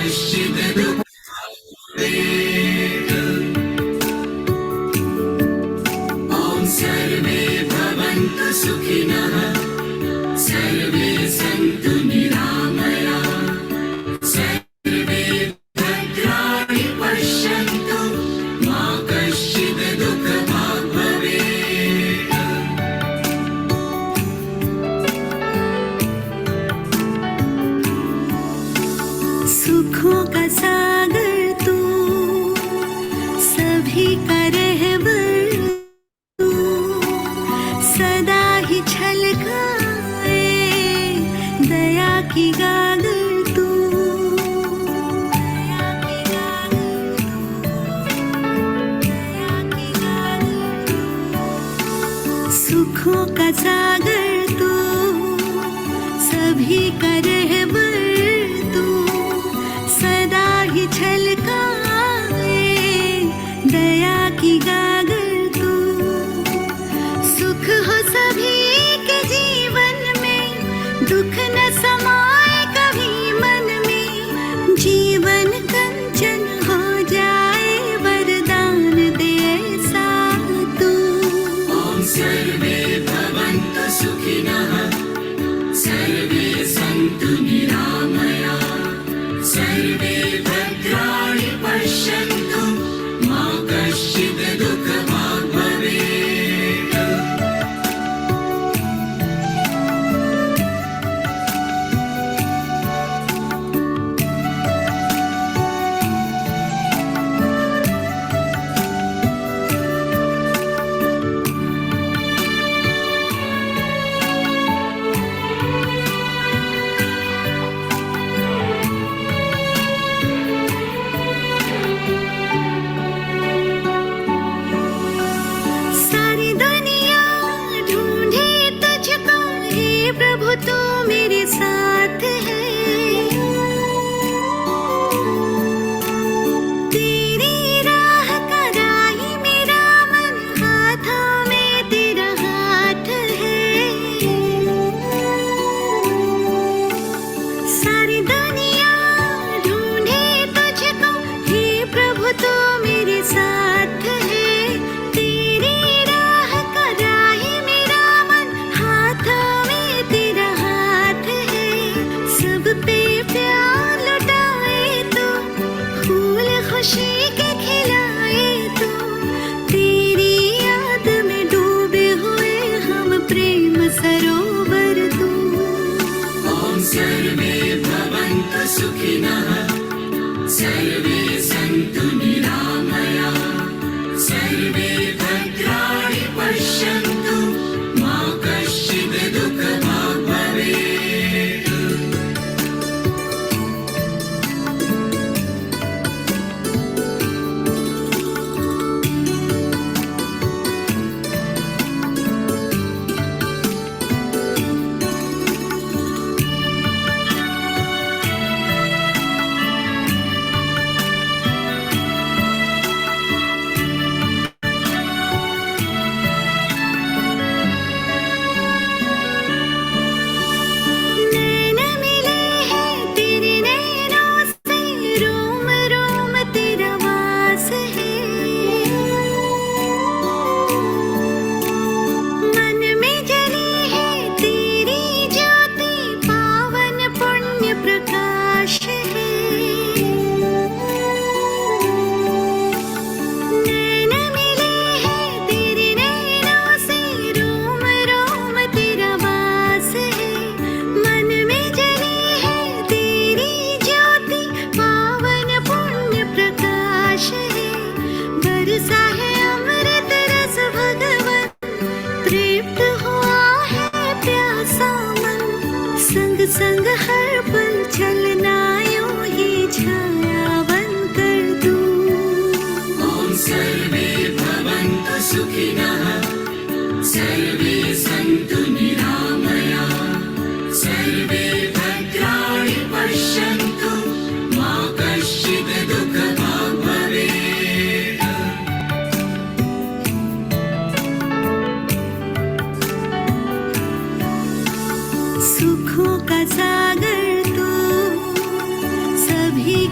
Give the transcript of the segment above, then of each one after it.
ॐ सर्वे भवन्तु सुखिनः सर्वे सन्तु निरामयाः सर्वे भद्राणि पश्यन्तु मा कश्चित् दुःखभाग् भवेत्। सुखों का सागर तू, सभी का रहबर तू, सदा ही छलकाए दया की गागर तू, दया की गागर तू, दया की गागर तू। सुखों का सागर तू, सभी का रहबर तू, सदा ही छलकाए दया की गागर तू। सुख हो सभी के जीवन में, दुख न समाए कभी मन में, जीवन कंचन हो जाए वरदान दे ऐसा तू। ॐ सर्वे भवन्तु सुखिनः सर्वे सन्तु निरामयाः सर्वे भद्राणि पश्यन्तु मा कश्चित् दुःखभाग् भवेत्। सारी दुनिया ढूंढे तुझको, हे प्रभु तू मेरे साथ है। तेरी राह का राही मेरा मन, हाथों में तेरा हाथ है। सारी दुनिया ढूंढे तुझको, हे प्रभु तू मेरे साथ है। तेरी राह का राही मेरा मन, हाथों में तेरा हाथ है। सब पे प्यार लुटाए तो, फूल खुशी के खिलाए तो, तेरी याद में डूबे हुए हम प्रेम सरोवर तू। ॐ सर्वे भवन्तु सुखिनः सर्वे सन्तु निरामयाः सर्वे भद्राणि पश्यन्तु मा कश्चित् दुःखभाग् भवेत्।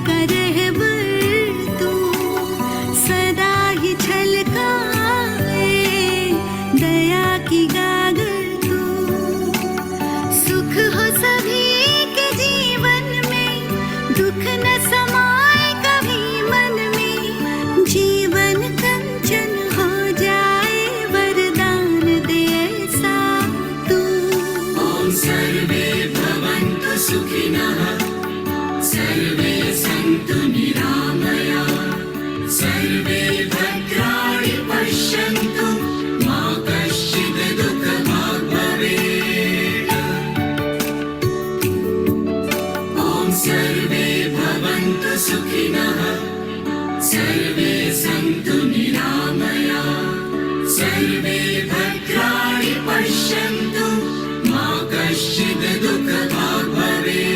का रहबर तू सदा ही छलकाए, दया की गागर तू। सुख हो सभी के जीवन में, दुख न समाए कभी मन में। जीवन कंचन हो जाए, वरदान दे ऐसा तू। ॐ सर्वे भवन्तु सुखिनः, सर्वे सन्तु निरामयाः, सर्वे भद्राणि पश्यन्तु, मा कश्चित् दुःखभाग् भवेत्। ॐ सर्वे भवन्तु सुखिनः, सर्वे सन्तु निरामयाः, सर्वे भद्राणि पश्यन्तु, मा कश्चित् दुःखभाग् भवेत्।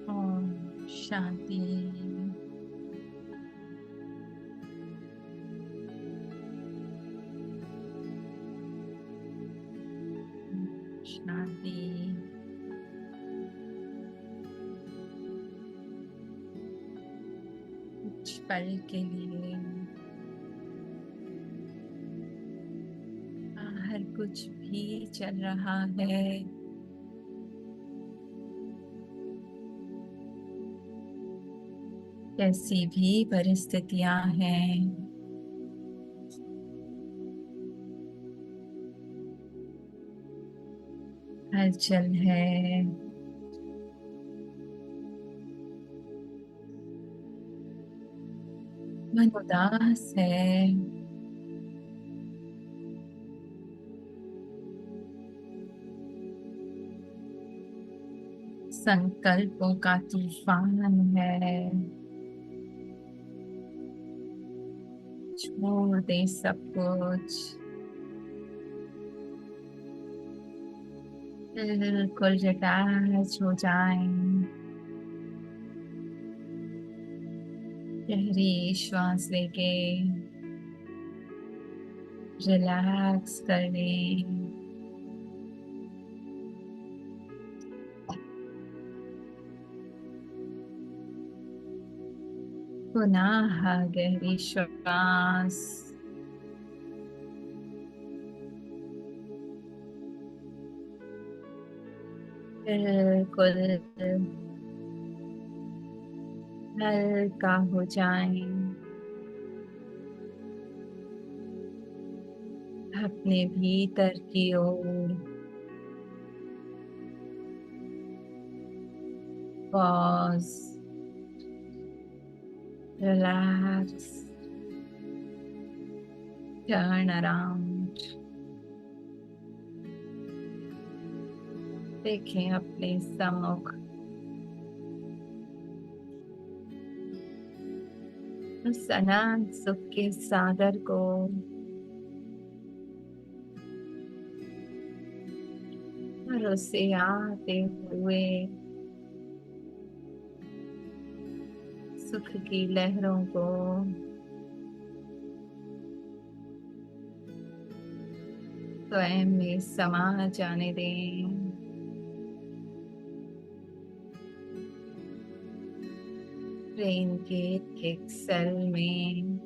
ओम शांति। शांति। कुछ पल के लिए बाहर कुछ भी चल रहा है, कैसी भी परिस्थितियां हैं, हलचल है, मन उदास है, संकल्पों का तूफान है, छोड़ दे सब कुछ, बिल्कुल डिटैच हो जाएं। गहरी श्वास लेके रिलैक्स कर लें। पुनः गहरी श्वास, बिल्कुल हल्का हो जाएं। अपने भीतर की ओर पॉज, रिलैक्स, टर्न अराउंड। देखें अपने सम्मुख उस अनंत सुख के सागर को, और उससे आते हुए सुख की लहरों को स्वयं में समा जाने दें। ब्रेन के एक सेल में,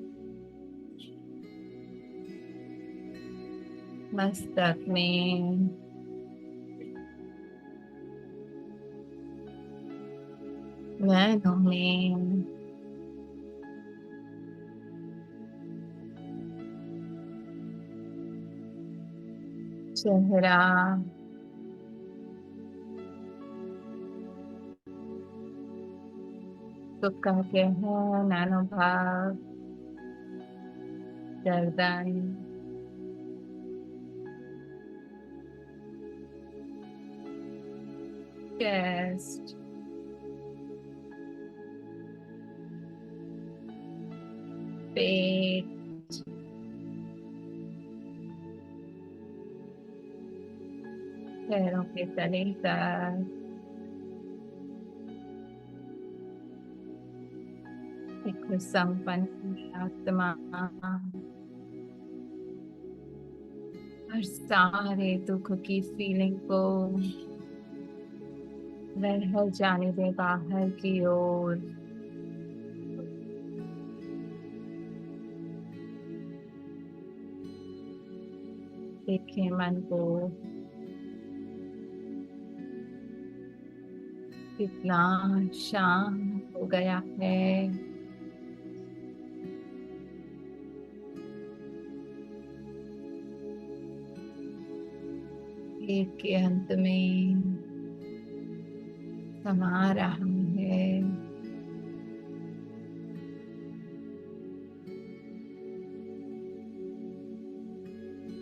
मस्तक में, नैनों में, चेहरा, सुख का गहन अनुभव, गर्दन, चेस्ट, पेट, पैरों के तले तक एक संपन्न आत्मा और सारे दुख की फीलिंग को बह जाने दे बाहर की ओर। देखें मन को कितना शांत हो गया है। एक के अंत में समा रहा है।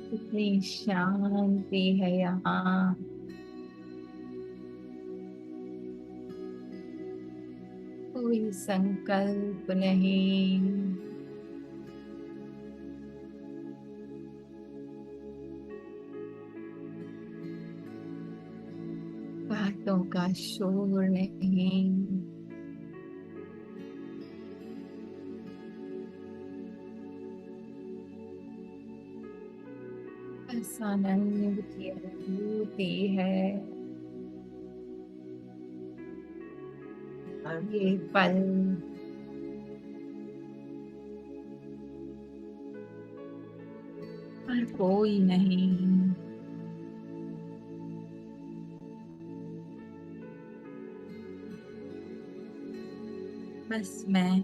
कितनी शांति है यहाँ। कोई संकल्प नहीं, बातों का शोर नहीं। बस आनंद की अनुभूति है। ये पल पर कोई नहीं। बस मैं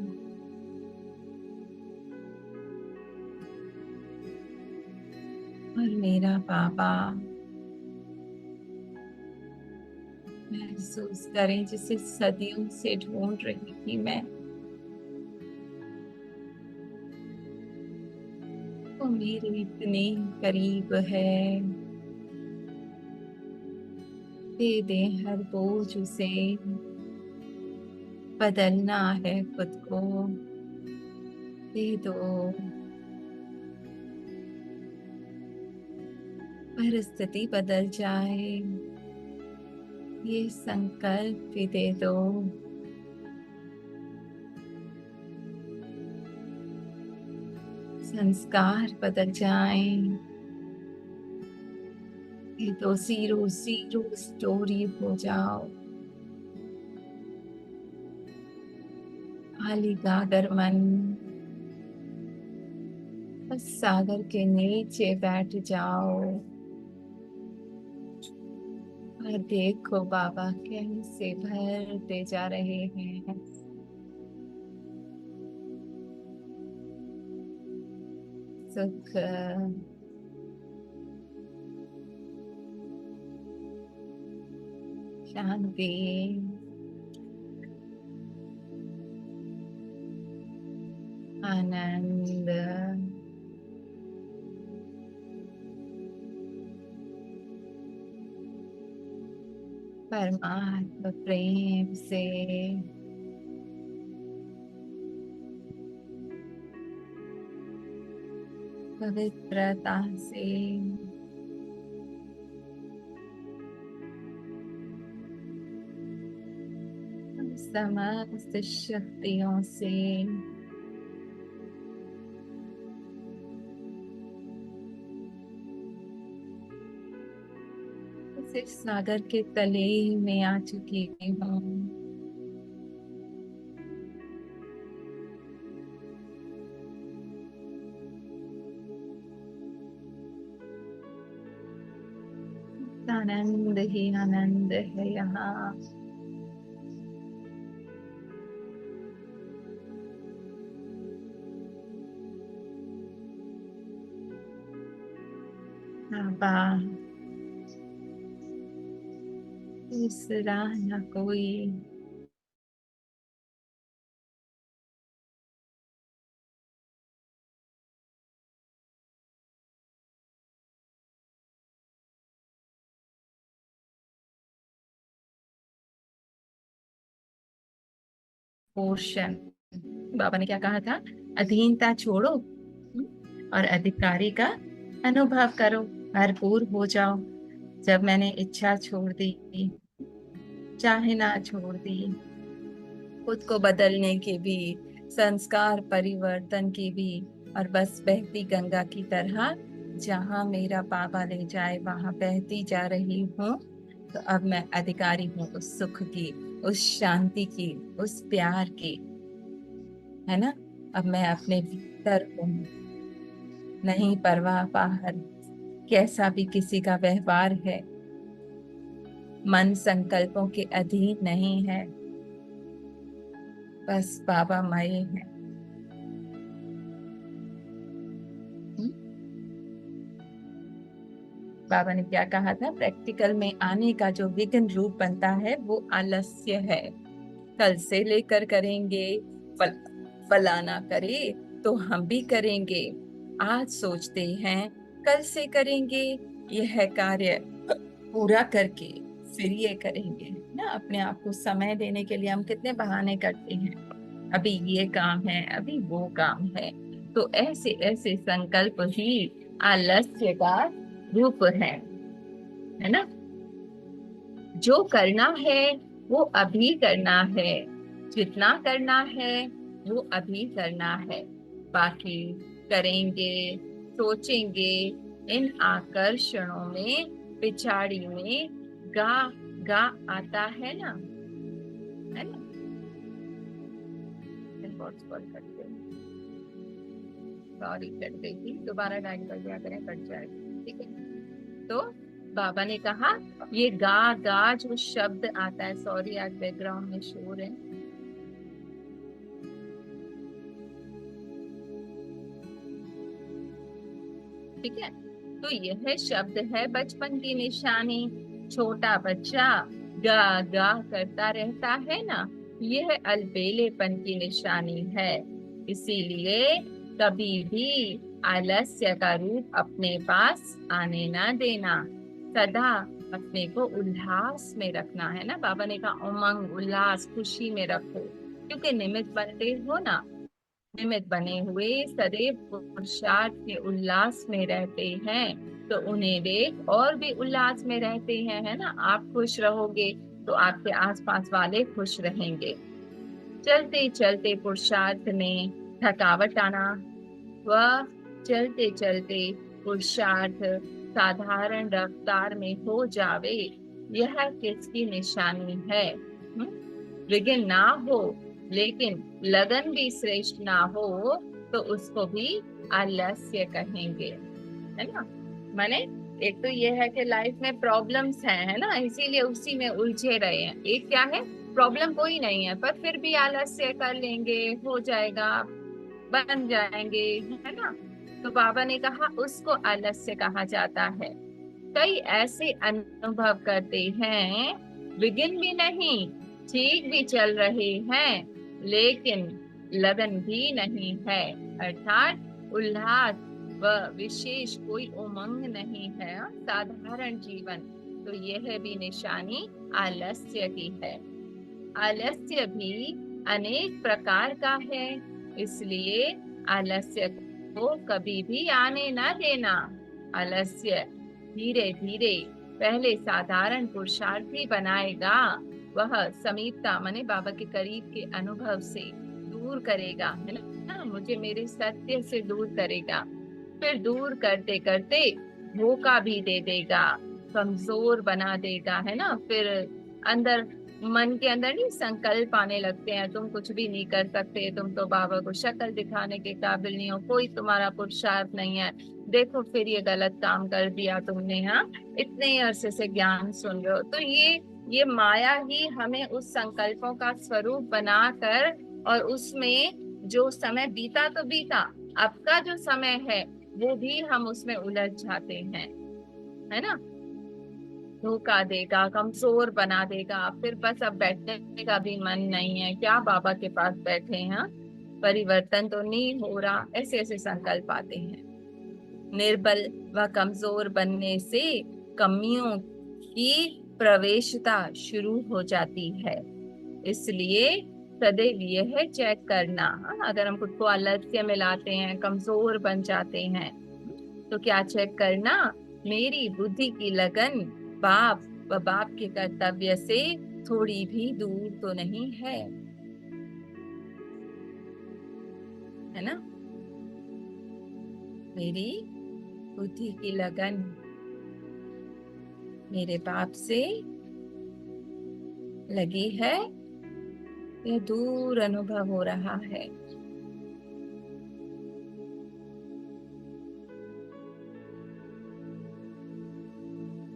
और मेरा बाबा महसूस करें जिसे सदियों से ढूंढ रही थी मैं। वो मेरे इतने करीब है। दे दे हर बोझ उसे, बदलना है खुद को। दे दो परिस्थिति बदल जाए, ये संकल्प भी दे दो। संस्कार बदल जाएं, ये तो 0-0 स्टोरी हो जाओ। खाली गागर मन बस सागर के नीचे बैठ जाओ और देखो बाबा कैसे भरते जा रहे हैं। सुख, शांति, आनंद, परमात्मा प्रेम से पवित्रता से समस्त शक्तियों से इस सागर के तले में आ चुकी हूँ। आनंद ही आनंद है यहाँ। बाबा दूसरा न कोई, पोषण। बाबा ने क्या कहा था? अधीनता छोड़ो और अधिकारी का अनुभव करो, भरपूर हो जाओ। जब मैंने इच्छा छोड़ दी, चाहना छोड़ दी, खुद को बदलने की भी, संस्कार परिवर्तन की भी, और बस बहती गंगा की तरह जहां मेरा बाबा ले जाए वहां बहती जा रही हूँ। तो अब मैं अधिकारी हूँ उस सुख की, उस शांति की, उस प्यार की, है ना। अब मैं अपने भीतर हूँ, नहीं परवाह बाहर कैसा भी किसी का व्यवहार है। मन संकल्पों के अधीन नहीं है, बस बाबा मय है। हम्म? बाबा ने क्या कहा था, प्रैक्टिकल में आने का जो विघ्न रूप बनता है वो आलस्य है। कल से लेकर करेंगे, फल फलाना करे तो हम भी करेंगे। आज सोचते हैं कल से करेंगे, यह कार्य पूरा करके फिर ये करेंगे ना। अपने आप को समय देने के लिए हम कितने बहाने करते हैं, अभी ये काम है, अभी वो काम है। तो ऐसे ऐसे संकल्प ही आलस्य का रूप है ना। जो करना है वो अभी करना है, जितना करना है वो अभी करना है। बाकी करेंगे, सोचेंगे, इन आकर्षणों में, पिछाड़ी में गा गा आता है ना, है ना। सॉरी कट गई थी, दोबारा डायल कर दिया करें, कट जाएगी, ठीक है। तो बाबा ने कहा ये गा गा जो शब्द आता है, सॉरी आज बैकग्राउंड में शोर है, ठीक है। तो यह शब्द है बचपन की निशानी। छोटा बच्चा गा गा करता रहता है ना, यह अलबेलेपन की निशानी है। इसीलिए कभी भी आलस्य का रूप अपने पास आने ना देना, सदा अपने को उल्लास में रखना, है ना। बाबा ने कहा उमंग, उल्लास, खुशी में रखो, क्योंकि निमित्त बनते हो ना। निमित्त बने हुए सदैव पुरुषार्थ के उल्लास में रहते हैं, तो उन्हें देख और भी उल्लास में रहते हैं, है ना। आप खुश रहोगे तो आपके आसपास वाले खुश रहेंगे। चलते चलते पुरुषार्थ में थकावट आना, वह चलते चलते पुरुषार्थ साधारण रफ्तार में हो जावे, यह किसकी निशानी है। विघ्न ना हो लेकिन लगन भी श्रेष्ठ ना हो तो उसको भी आलस्य कहेंगे, है ना। माने एक तो ये है कि लाइफ में प्रॉब्लम्स हैं, है ना, इसीलिए उसी में उलझे रहे हैं। एक क्या है, प्रॉब्लम कोई नहीं है पर फिर भी आलस्य कर लेंगे, हो जाएगा, बन जाएंगे, है ना। तो बाबा ने कहा उसको आलस्य कहा जाता है। कई ऐसे अनुभव करते हैं, विघ्न भी नहीं, ठीक भी चल रहे हैं, लेकिन लगन भी नहीं है, अर्थात उल्लास व विशेष कोई उमंग नहीं है, साधारण जीवन। तो यह भी निशानी आलस्य की है। आलस्य भी अनेक प्रकार का है, इसलिए आलस्य को कभी भी आने ना देना। आलस्य धीरे धीरे पहले साधारण पुरुषार्थी बनाएगा, वह समीपता माने बाबा के करीब के अनुभव से दूर करेगा, है ना, मुझे मेरे सत्य से दूर करेगा। फिर दूर करते करते धोखा भी दे देगा, कमजोर बना देगा, है ना। फिर अंदर मन के अंदर नहीं संकल्प आने लगते हैं, तुम कुछ भी नहीं कर सकते, तुम तो बाबा को शक्ल दिखाने के काबिल नहीं हो, कोई तुम्हारा पुरुषार्थ नहीं है, देखो फिर ये गलत काम कर दिया तुमने, हाँ इतने अरसे से ज्ञान सुन रहे हो। तो ये माया ही हमें उस संकल्पों का स्वरूप बनाकर, और उसमें जो समय बीता तो बीता, अब का जो समय है वो भी हम उसमें उलझ जाते हैं, है ना। धोखा देगा, कमजोर बना देगा, फिर बस अब बैठने का भी मन नहीं है, क्या बाबा के पास बैठे हैं, परिवर्तन तो नहीं हो रहा, ऐसे ऐसे संकल्प आते हैं। निर्बल व कमजोर बनने से कमियों की प्रवेशता शुरू हो जाती है। इसलिए सदैव यह चेक करना, अगर हम खुद को आलस्य में लाते हैं, कमजोर बन जाते हैं, तो क्या चेक करना, मेरी बुद्धि की लगन बाप के कर्तव्य से थोड़ी भी दूर तो नहीं है ना। मेरी बुद्धि की लगन मेरे बाप से लगी है, यह दूर अनुभव हो रहा है।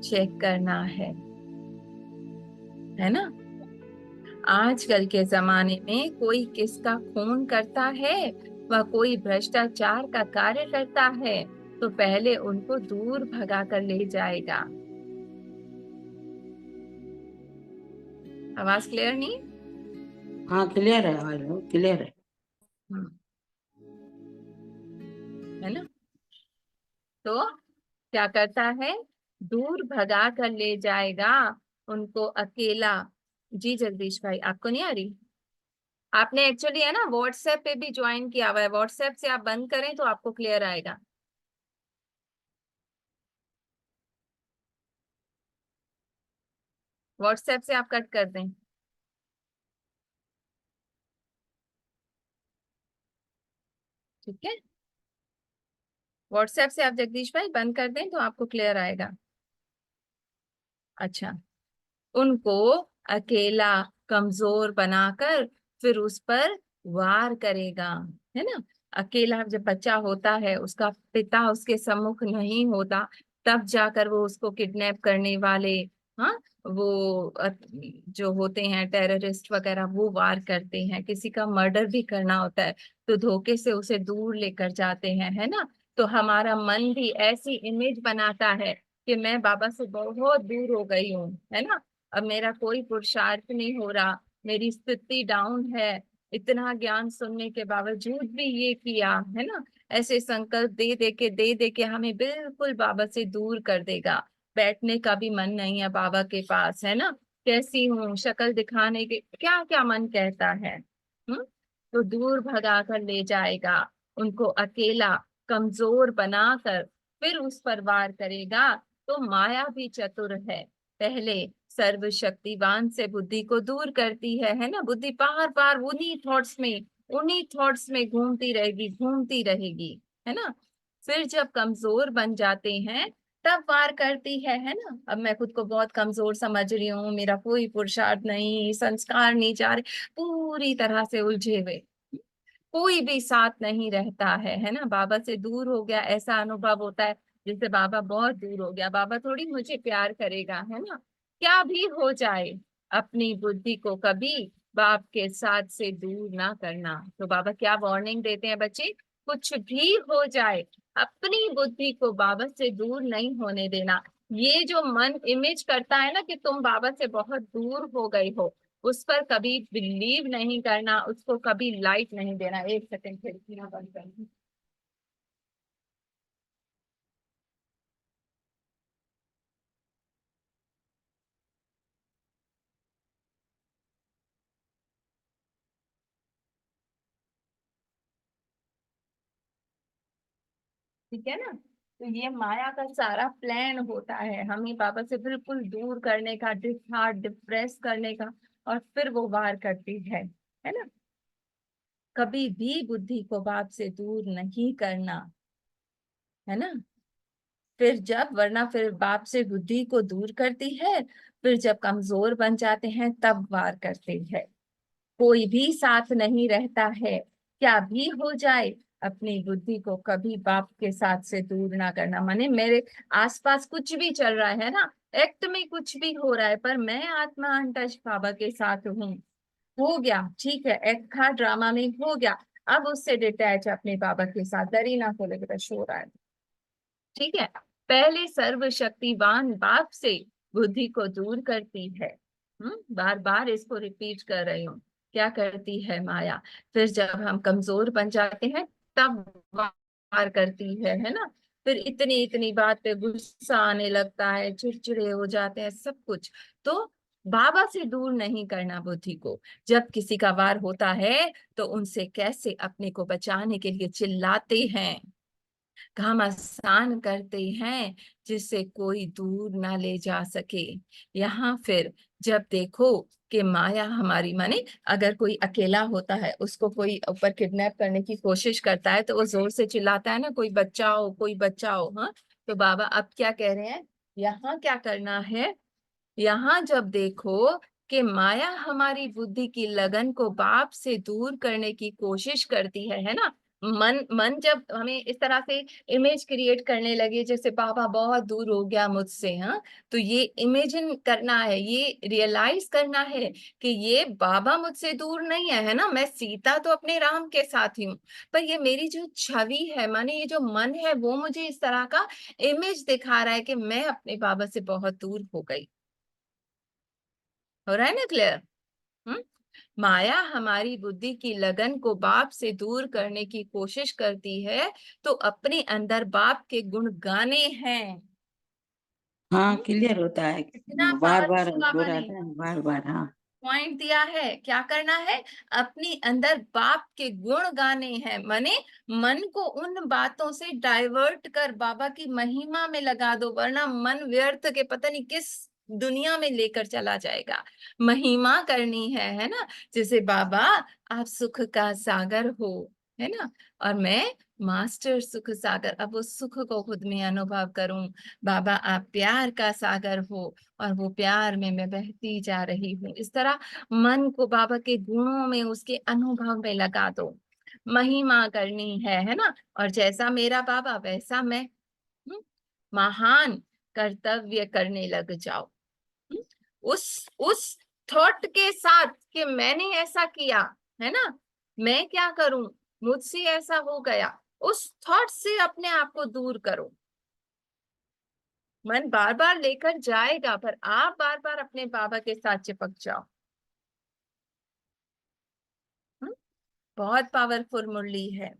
चेक करना है ना। आजकल के जमाने में कोई किसका खून करता है, वह कोई भ्रष्टाचार का कार्य करता है, तो पहले उनको दूर भगा कर ले जाएगा। आवाज क्लियर नहीं? हाँ क्लियर है, आवाज क्लियर है। है ना। तो क्या करता है, दूर भगा कर ले जाएगा उनको अकेला। जी जगदीश भाई, आपको नहीं आ रही? आपने एक्चुअली है ना व्हाट्सएप पे भी ज्वाइन किया हुआ है, व्हाट्सएप से आप बंद करें तो आपको क्लियर आएगा। व्हाट्सएप से आप कट कर दें। ठीक है, व्हाट्सएप से आप जगदीश भाई बंद कर दें तो आपको क्लियर आएगा। अच्छा, उनको अकेला कमजोर बनाकर फिर उस पर वार करेगा, है ना। अकेला जब बच्चा होता है, उसका पिता उसके सम्मुख नहीं होता, तब जाकर वो उसको किडनैप करने वाले, हाँ, वो जो होते हैं टेररिस्ट वगैरह, वो वार करते हैं। किसी का मर्डर भी करना होता है तो धोखे से उसे दूर लेकर जाते हैं, है ना। तो हमारा मन भी ऐसी इमेज बनाता है कि मैं बाबा से बहुत दूर हो गई हूँ, है ना। अब मेरा कोई पुरुषार्थ नहीं हो रहा, मेरी स्थिति डाउन है, इतना ज्ञान सुनने के बावजूद भी ये किया, है ना। ऐसे संकल्प दे दे के हमें बिल्कुल बाबा से दूर कर देगा। बैठने का भी मन नहीं है बाबा के पास, है ना। कैसी हूँ, शक्ल दिखाने के क्या क्या मन कहता है। तो दूर भगा कर ले जाएगा, उनको अकेला कमजोर बनाकर फिर उस पर वार करेगा। तो माया भी चतुर है, पहले सर्वशक्तिवान से बुद्धि को दूर करती है ना। बुद्धि बार बार उन्हीं थॉट्स में घूमती रहेगी, है ना। फिर जब कमजोर बन जाते हैं तब वार करती है ना। अब मैं खुद को बहुत कमजोर समझ रही हूँ, मेरा कोई पुरुषार्थ नहीं, संस्कार नहीं जा रहे, पूरी तरह से उलझे हुए, कोई भी साथ नहीं रहता है ना। बाबा से दूर हो गया ऐसा अनुभव होता है, जैसे बाबा बहुत दूर हो गया, बाबा थोड़ी मुझे प्यार करेगा, है ना। क्या भी हो जाए, अपनी बुद्धि को कभी बाप के साथ से दूर ना करना। तो बाबा क्या वार्निंग देते हैं बच्चे, कुछ भी हो जाए अपनी बुद्धि को बाबा से दूर नहीं होने देना। ये जो मन इमेज करता है ना कि तुम बाबा से बहुत दूर हो गई हो, उस पर कभी बिलीव नहीं करना, उसको कभी लाइट नहीं देना। एक सेकंड, खिड़कियां बंद करनी। ठीक है ना। तो ये माया का सारा प्लान होता है हमें बाबा से बिल्कुल दूर करने का, डिप्रेस करने का, और फिर वो वार करती है ना। कभी भी बुद्धि को बाप से दूर नहीं करना, है ना। फिर बाप से बुद्धि को दूर करती है, फिर जब कमजोर बन जाते हैं तब वार करती है। कोई भी साथ नहीं रहता है, क्या भी हो जाए अपनी बुद्धि को कभी बाप के साथ से दूर ना करना। माने मेरे आसपास कुछ भी चल रहा है ना, एक्ट में कुछ भी हो रहा है, पर मैं आत्मा अनटच बाबा के साथ हूँ। हो गया, ठीक है, एक्ट था, ड्रामा में हो गया, अब उससे डिटैच अपने बाबा के साथ, दरीना को लेकर शो रहा है। ठीक है, पहले सर्वशक्तिवान बाप से बुद्धि को दूर करती है। बार बार इसको रिपीट कर रही हूँ। क्या करती है माया, फिर जब हम कमजोर बन जाते हैं तब वार करती है ना। फिर इतनी इतनी बात पे गुस्सा आने लगता है, चिड़चिड़े हो जाते हैं, सब कुछ। तो बाबा से दूर नहीं करना बुद्धि को। जब किसी का वार होता है तो उनसे कैसे अपने को बचाने के लिए चिल्लाते हैं, घमासान करते हैं, जिससे कोई दूर ना ले जा सके। यहाँ फिर जब देखो कि माया हमारी, माने अगर कोई अकेला होता है, उसको कोई ऊपर किडनैप करने की कोशिश करता है तो वो जोर से चिल्लाता है ना, कोई बचाओ, कोई बचाओ। हाँ, तो बाबा अब क्या कह रहे हैं, यहाँ क्या करना है, यहाँ जब देखो कि माया हमारी बुद्धि की लगन को बाप से दूर करने की कोशिश करती है ना, मन मन जब हमें इस तरह से इमेज क्रिएट करने लगे जैसे बाबा बहुत दूर हो गया मुझसे, हाँ, तो ये इमेजिन करना है, ये रियलाइज करना है कि ये बाबा मुझसे दूर नहीं है, है ना, मैं सीता तो अपने राम के साथ ही हूँ, पर ये मेरी जो छवि है, माने ये जो मन है, वो मुझे इस तरह का इमेज दिखा रहा है कि मैं अपने बाबा से बहुत दूर हो गई। हो रहा है ना क्लियर? हम्म। माया हमारी बुद्धि की लगन को बाप से दूर करने की कोशिश करती है, तो अपने अंदर बाप के गुण गाने हैं। हाँ क्लियर होता है। इतना बार बार पावरफुल बाबा ने दोहराता है, बार बार। हाँ पॉइंट दिया है, क्या करना है, अपने अंदर बाप के गुण गाने हैं, माने मन को उन बातों से डाइवर्ट कर बाबा की महिमा में लगा दो, वरना मन व्यर्थ के पता नहीं किस दुनिया में लेकर चला जाएगा। महिमा करनी है ना, जैसे बाबा आप सुख का सागर हो, है ना, और मैं मास्टर सुख सागर, अब उस सुख को खुद में अनुभव करूं। बाबा आप प्यार का सागर हो और वो प्यार में मैं बहती जा रही हूँ। इस तरह मन को बाबा के गुणों में, उसके अनुभव में लगा दो। महिमा करनी है ना, और जैसा मेरा बाबा वैसा मैं। महान कर्तव्य करने लग जाओ। हम्म, उस थॉट के साथ कि मैंने ऐसा किया, है ना, मैं क्या करूं, मुझसे ऐसा हो गया, उस थॉट से अपने आप को दूर करो। मन बार बार लेकर जाएगा, पर आप बार बार अपने बाबा के साथ चिपक जाओ। हम्म, बहुत पावरफुल मुरली है।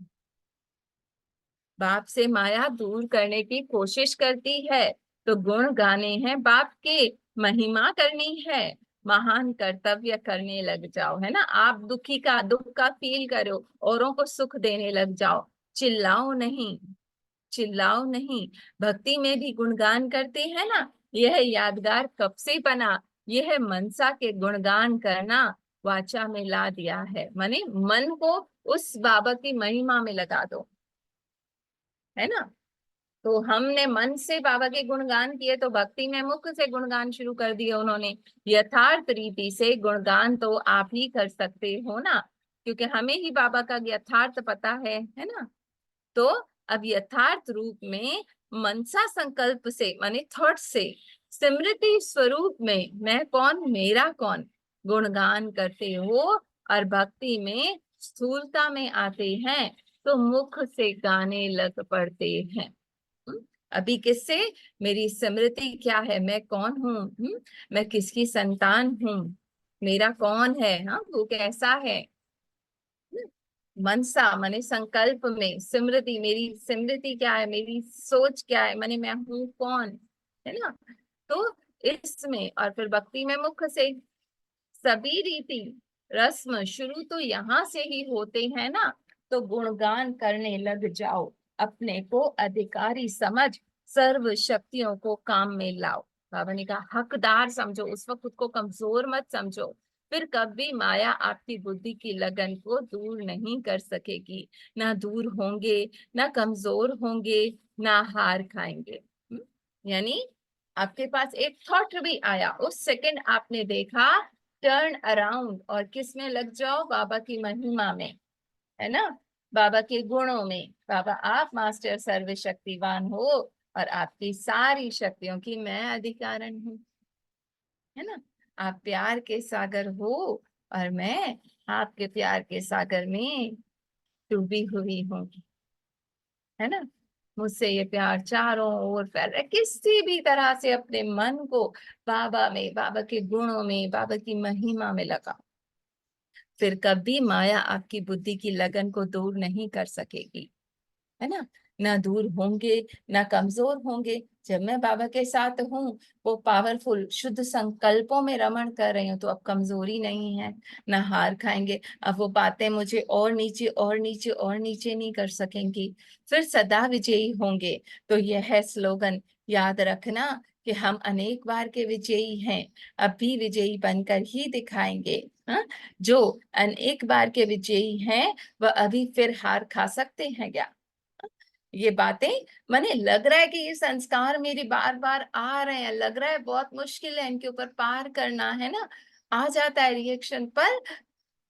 बाप से माया दूर करने की कोशिश करती है, तो गुण गाने हैं बाप के, महिमा करनी है, महान कर्तव्य करने लग जाओ, है ना, आप दुख का फील करो, औरों को सुख देने लग जाओ, चिल्लाओ नहीं, चिल्लाओ नहीं। भक्ति में भी गुणगान करते हैं ना, यह यादगार कब से बना, यह मनसा के गुणगान करना वाचा में ला दिया है, माने मन को उस बाबा की महिमा में लगा दो, है ना। तो हमने मन से बाबा के गुणगान किए, तो भक्ति में मुख से गुणगान शुरू कर दिए उन्होंने। यथार्थ रीति से गुणगान तो आप ही कर सकते हो ना, क्योंकि हमें ही बाबा का यथार्थ पता है ना। तो अब यथार्थ रूप में मनसा संकल्प से, माने थॉट से, स्मृति स्वरूप में मैं कौन, मेरा कौन, गुणगान करते हो, और भक्ति में स्थूलता में आते हैं तो मुख से गाने लग पड़ते हैं। अभी किससे, मेरी स्मृति क्या है, मैं कौन हूँ, मैं किसकी संतान हूँ, मेरा कौन है, हाँ, वो कैसा है। मनसा माने संकल्प में, स्मृति मेरी स्मृति क्या है, मेरी सोच क्या है, माने मैं हूँ कौन, है ना। तो इसमें, और फिर भक्ति में मुख से सभी रीति रस्म शुरू तो यहाँ से ही होते हैं ना, तो गुणगान करने लग जाओ, अपने को अधिकारी समझ, सर्व शक्तियों को काम में लाओ। बाबा ने कहा हकदार समझो, उस वक्त खुद को कमजोर मत समझो, फिर कभी माया आपकी बुद्धि की लगन को दूर नहीं कर सकेगी, ना दूर होंगे, ना कमजोर होंगे, ना हार खाएंगे। यानी आपके पास एक थॉट भी आया, उस सेकंड आपने देखा, टर्न अराउंड और किस में लग जाओ, बाबा की महिमा में, है ना, बाबा के गुणों में। बाबा आप मास्टर सर्वशक्तिवान हो और आपकी सारी शक्तियों की मैं अधिकारन हूँ, है ना, आप प्यार के सागर हो और मैं आपके प्यार के सागर में डूबी हुई हूँ, है ना। मुझसे ये प्यार चारों ओर फैल रहा है, किसी भी तरह से अपने मन को बाबा में, बाबा के गुणों में, बाबा की महिमा में लगा, फिर कभी माया आपकी बुद्धि की लगन को दूर नहीं कर सकेगी, है ना, ना दूर होंगे, ना कमजोर होंगे। जब मैं बाबा के साथ हूँ, वो पावरफुल शुद्ध संकल्पों में रमण कर रही हूँ, तो अब कमजोरी नहीं है, ना हार खाएंगे। अब वो बातें मुझे और नीचे और नीचे और नीचे नहीं कर सकेंगी, फिर सदा विजयी होंगे। तो यह है स्लोगन, याद रखना कि हम अनेक बार के विजयी हैं, अब भी विजयी बनकर ही दिखाएंगे। हाँ, जो अनेक बार के विजयी हैं वह अभी फिर हार खा सकते हैं क्या? ये बातें माने लग रहा है कि ये संस्कार मेरे बार बार आ रहे हैं, लग रहा है बहुत मुश्किल है इनके ऊपर पार करना, है ना, आ जाता है रिएक्शन, पर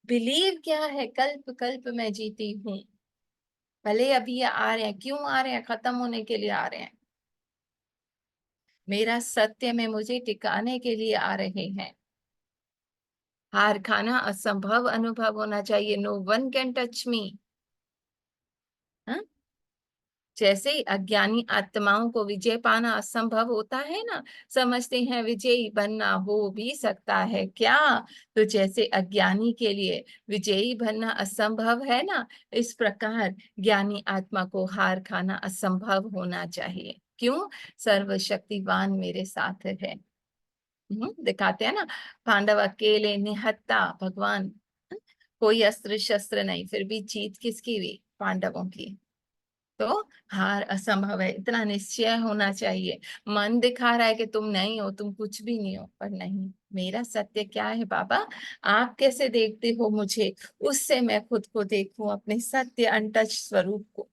बिलीव क्या है, कल्प कल्प मैं जीती हूँ। भले अभी ये आ रहे हैं, क्यों आ रहे हैं? खत्म होने के लिए आ रहे हैं। मेरा सत्य में मुझे टिकाने के लिए आ रहे हैं। हार खाना असंभव अनुभव होना चाहिए। No one can touch me. जैसे ही अज्ञानी आत्माओं को विजय पाना असंभव होता है ना, समझते हैं विजयी बनना हो भी सकता है क्या, तो जैसे अज्ञानी के लिए विजयी बनना असंभव है ना, इस प्रकार ज्ञानी आत्मा को हार खाना असंभव होना चाहिए। क्यों? सर्वशक्तिवान मेरे साथ है। दिखाते हैं ना, पांडव अकेले निहत्ता भगवान, कोई अस्त्र शस्त्र नहीं, फिर भी जीत किसकी हुई? पांडवों की। तो हार असंभव है, इतना निश्चय होना चाहिए। मन दिखा रहा है कि तुम नहीं हो, तुम कुछ भी नहीं हो, पर नहीं, मेरा सत्य क्या है बाबा? आप कैसे देखते हो मुझे, उससे मैं खुद को देखूं, अपने सत्य अनटच स्वरूप को।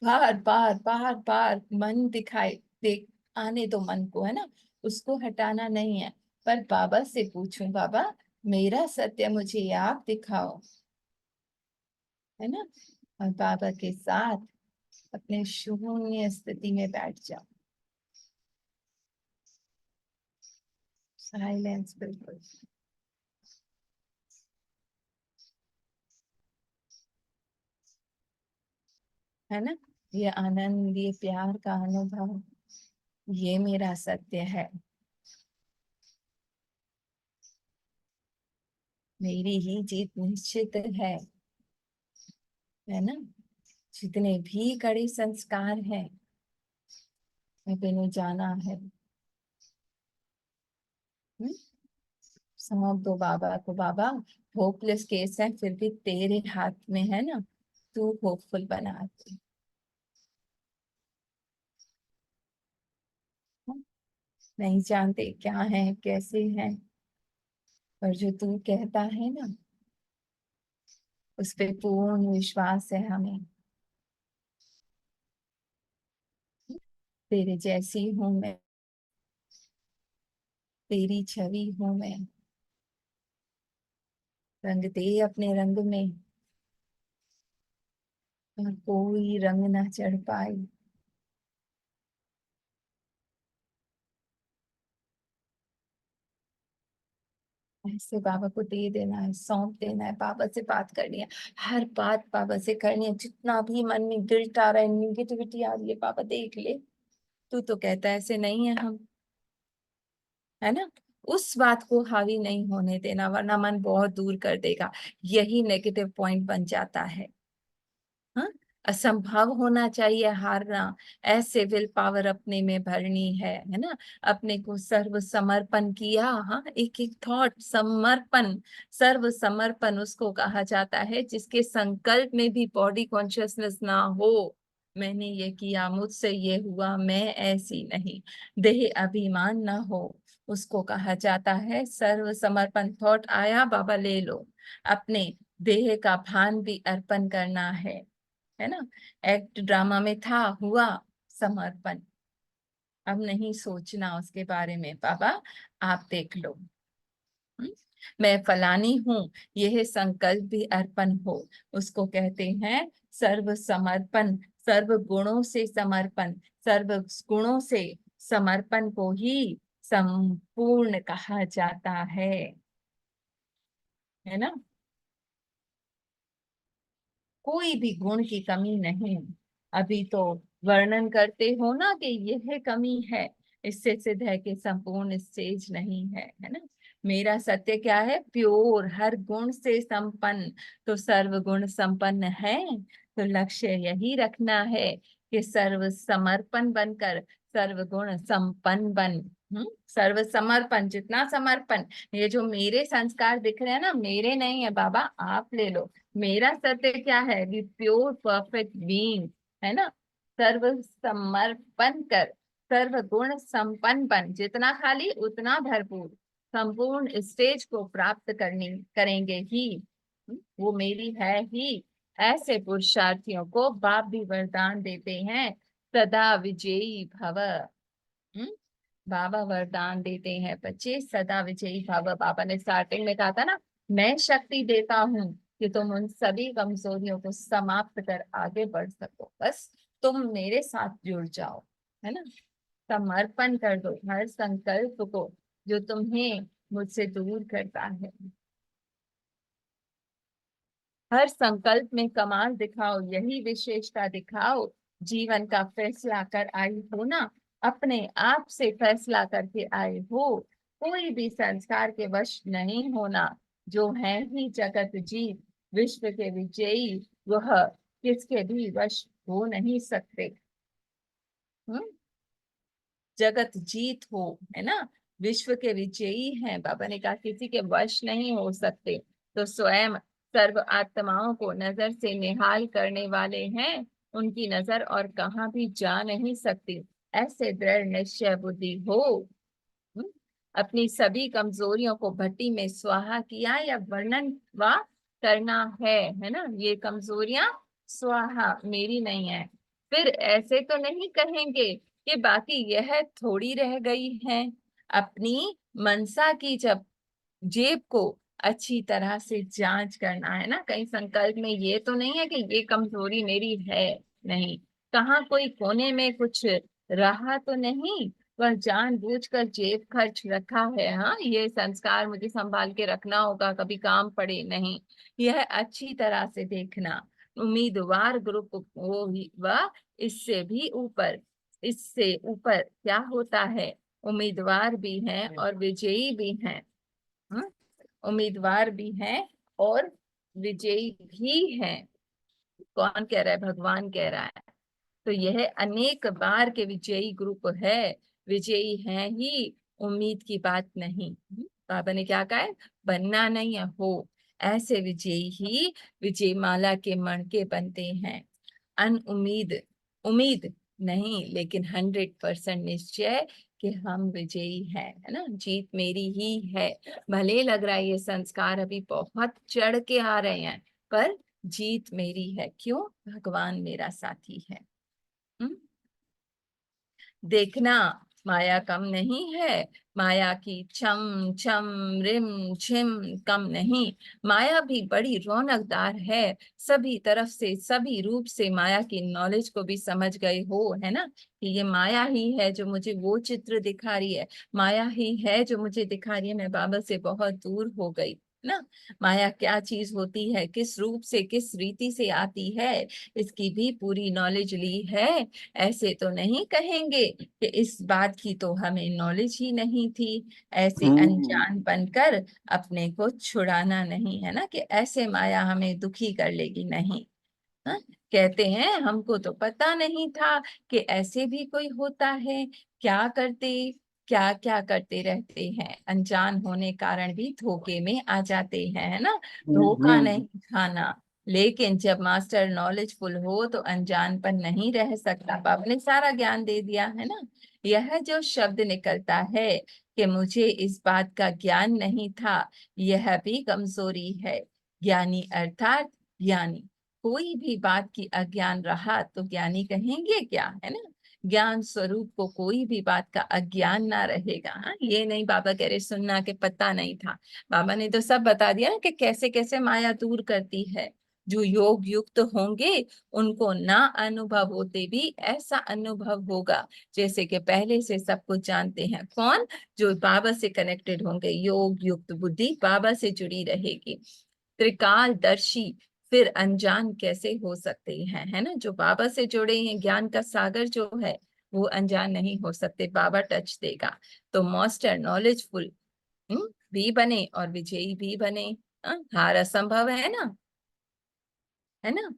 बार बार बार बार मन दिखाए, देख, आने दो मन को, है ना, उसको हटाना नहीं है, पर बाबा से पूछूं, बाबा मेरा सत्य मुझे आप दिखाओ, है ना, और बाबा के साथ अपने शून्य स्थिति में बैठ जाओ। साइलेंस बिल्कुल, है ना, ये आनंद, ये प्यार का अनुभव, ये मेरा सत्य है, मेरी ही जीत निश्चित है ना। जितने भी कड़े संस्कार हैं, मैंने जाना है। हम्म? सौंप दो बाबा को। बाबा होपलेस केस है, फिर भी तेरे हाथ में है ना, तू होपफुल बना दे। नहीं जानते क्या है कैसे है, पर जो तू कहता है ना, उस पे पूर्ण विश्वास है हमें। तेरे जैसी हूं मैं, तेरी छवि हूं मैं, रंग दे अपने रंग में, और कोई रंग ना चढ़ पाए। ऐसे बाबा को दे देना है, सौंप देना है, बाबा से बात करनी है, हर बात बाबा से करनी है। जितना भी मन में गिल्ट आ रहा है, निगेटिविटी आ रही है, बाबा देख ले, तू तो कहता है ऐसे नहीं है हम, है ना, उस बात को हावी नहीं होने देना, वरना मन बहुत दूर कर देगा, यही नेगेटिव पॉइंट बन जाता है। हाँ, असंभव होना चाहिए हारना, ऐसे विल पावर अपने में भरनी है ना, अपने को सर्व समर्पण किया। हाँ, एक एक थॉट समर्पण, सर्व समर्पण उसको कहा जाता है जिसके संकल्प में भी बॉडी कॉन्शियसनेस ना हो। मैंने ये किया, मुझसे ये हुआ, मैं ऐसी नहीं, देह अभिमान ना हो, उसको कहा जाता है सर्व समर्पण। थॉट आया, बाबा ले लो, अपने देह का भान भी अर्पण करना है ना। एक्ट ड्रामा में था, हुआ समर्पण, अब नहीं सोचना उसके बारे में, बाबा आप देख लो। हम्म? मैं फलानी हूँ, यह संकल्प भी अर्पण हो, उसको कहते हैं सर्व समर्पण। सर्व गुणों से समर्पण, सर्व गुणों से समर्पण को ही संपूर्ण कहा जाता है ना। कोई भी गुण की कमी नहीं। अभी तो वर्णन करते हो ना कि यह कमी है, इससे सिद्ध है कि संपूर्ण स्टेज नहीं है ना। मेरा सत्य क्या है? प्योर, हर गुण से संपन्न, तो सर्व गुण संपन्न है। तो लक्ष्य यही रखना है कि सर्व समर्पण बनकर सर्व गुण संपन्न बन। सर्व समर्पण, जितना समर्पण, ये जो मेरे संस्कार दिख रहे हैं ना, मेरे नहीं है बाबा, आप ले लो। मेरा सत्य क्या है? दी प्योर परफेक्ट बीइंग, है ना, सर्व समर्पण कर, सर्व गुण संपन्न बन, जितना खाली उतना भरपूर, संपूर्ण स्टेज को प्राप्त करेंगे ही। वो मेरी है ही। ऐसे पुरुषार्थियों को बाप भी वरदान देते हैं, सदा विजयी भव। बाबा वरदान देते हैं बच्चे, सदा विजयी भव। बाबा ने स्टार्टिंग में कहा था ना, मैं शक्ति देता हूँ कि तुम उन सभी कमजोरियों को समाप्त कर आगे बढ़ सको, बस तुम मेरे साथ जुड़ जाओ, है ना। समर्पण कर दो हर संकल्प को जो तुम्हें मुझसे दूर करता है। हर संकल्प में कमाल दिखाओ, यही विशेषता दिखाओ। जीवन का फैसला कर आई हो ना, अपने आप से फैसला करके आए हो। कोई भी संस्कार के वश नहीं होना, जो है ही जगत जीत, विश्व के विजयी, वह किसके भी वश हो नहीं सकते। हम्म जगत जीत हो, है ना, विश्व के विजयी हैं। बाबा ने कहा किसी के वश नहीं हो सकते, तो स्वयं सर्व आत्माओं को नजर से निहाल करने वाले हैं, उनकी नजर और कहाँ भी जा नहीं सकती। ऐसे दृढ़ निश्चय बुद्धि हो। हम्म, अपनी सभी कमजोरियों को भट्टी में स्वाहा किया या वर्णन व करना है ना। ये कमजोरियां स्वाहा मेरी नहीं है। फिर ऐसे तो नहीं कहेंगे कि बाकी यह थोड़ी रह गई है। अपनी मनसा की जब जेब को अच्छी तरह से जांच करना है ना। कहीं संकल्प में ये तो नहीं है कि ये कमजोरी मेरी है, नहीं। कहाँ कोई कोने में कुछ रहा तो नहीं, पर जानबूझकर जेब खर्च रखा है। हाँ, ये संस्कार मुझे संभाल के रखना होगा, कभी काम पड़े नहीं। यह अच्छी तरह से देखना। उम्मीदवार ग्रुप वो ही वह इससे भी ऊपर, इससे ऊपर क्या होता है। उम्मीदवार भी हैं और विजयी भी हैं। उम्मीदवार भी हैं और विजयी भी हैं। कौन कह रहा है? भगवान कह रहा है। तो यह अनेक बार के विजयी ग्रुप है, विजयी हैं ही, उम्मीद की बात नहीं। बाबा ने क्या कहा है? बनना नहीं है, हो। ऐसे विजयी ही विजय माला के मणके बनते हैं। अनउम्मीद, उम्मीद नहीं, लेकिन 100% निश्चय कि हम विजयी हैं, है ना। जीत मेरी ही है। भले लग रहा है ये संस्कार अभी बहुत चढ़ के आ रहे हैं, पर जीत मेरी है। क्यों? भगवान मेरा साथी है। हम्म? देखना, माया कम नहीं है। माया की छम छम रिम झिम कम नहीं। माया भी बड़ी रौनकदार है। सभी तरफ से, सभी रूप से माया की नॉलेज को भी समझ गए हो, है ना, कि ये माया ही है जो मुझे वो चित्र दिखा रही है। माया ही है जो मुझे दिखा रही है मैं बाबा से बहुत दूर हो गई ना। माया क्या चीज होती है, किस रूप से, किस रीति से आती है, इसकी भी पूरी नॉलेज ली है। ऐसे तो नहीं कहेंगे कि इस बात की तो हमें नॉलेज ही नहीं थी। ऐसे अनजान बनकर अपने को छुड़ाना नहीं, है ना, कि ऐसे माया हमें दुखी कर लेगी, नहीं। हाँ? कहते हैं हमको तो पता नहीं था कि ऐसे भी कोई होता है। क्या करते, क्या क्या करते रहते हैं, अनजान होने कारण भी धोखे में आ जाते हैं, है ना। धोखा नहीं खाना। लेकिन जब मास्टर नॉलेजफुल हो तो अनजानपन नहीं रह सकता। बाप ने सारा ज्ञान दे दिया, है ना। यह जो शब्द निकलता है कि मुझे इस बात का ज्ञान नहीं था, यह भी कमजोरी है। ज्ञानी अर्थात ज्ञानी। कोई भी बात की अज्ञान रहा तो ज्ञानी कहेंगे क्या, है ना। ज्ञान स्वरूप को कोई भी बात का अज्ञान ना रहेगा। हाँ, ये नहीं बाबा कह रहे सुनना के पता नहीं था। बाबा ने तो सब बता दिया ना कि कैसे कैसे माया दूर करती है। जो योग युक्त होंगे उनको ना अनुभव होते भी ऐसा अनुभव होगा जैसे कि पहले से सब कुछ जानते हैं। कौन? जो बाबा से कनेक्टेड होंगे। योग युक्त बुद्धि बाबा से जुड़ी रहेगी। त्रिकालदर्शी फिर अनजान कैसे हो सकते हैं, है ना। जो बाबा से जुड़े हैं, ज्ञान का सागर जो है, वो अनजान नहीं हो सकते। बाबा टच देगा तो मास्टर नॉलेजफुल भी बने और विजयी भी बने। हार असंभव है ना, है ना।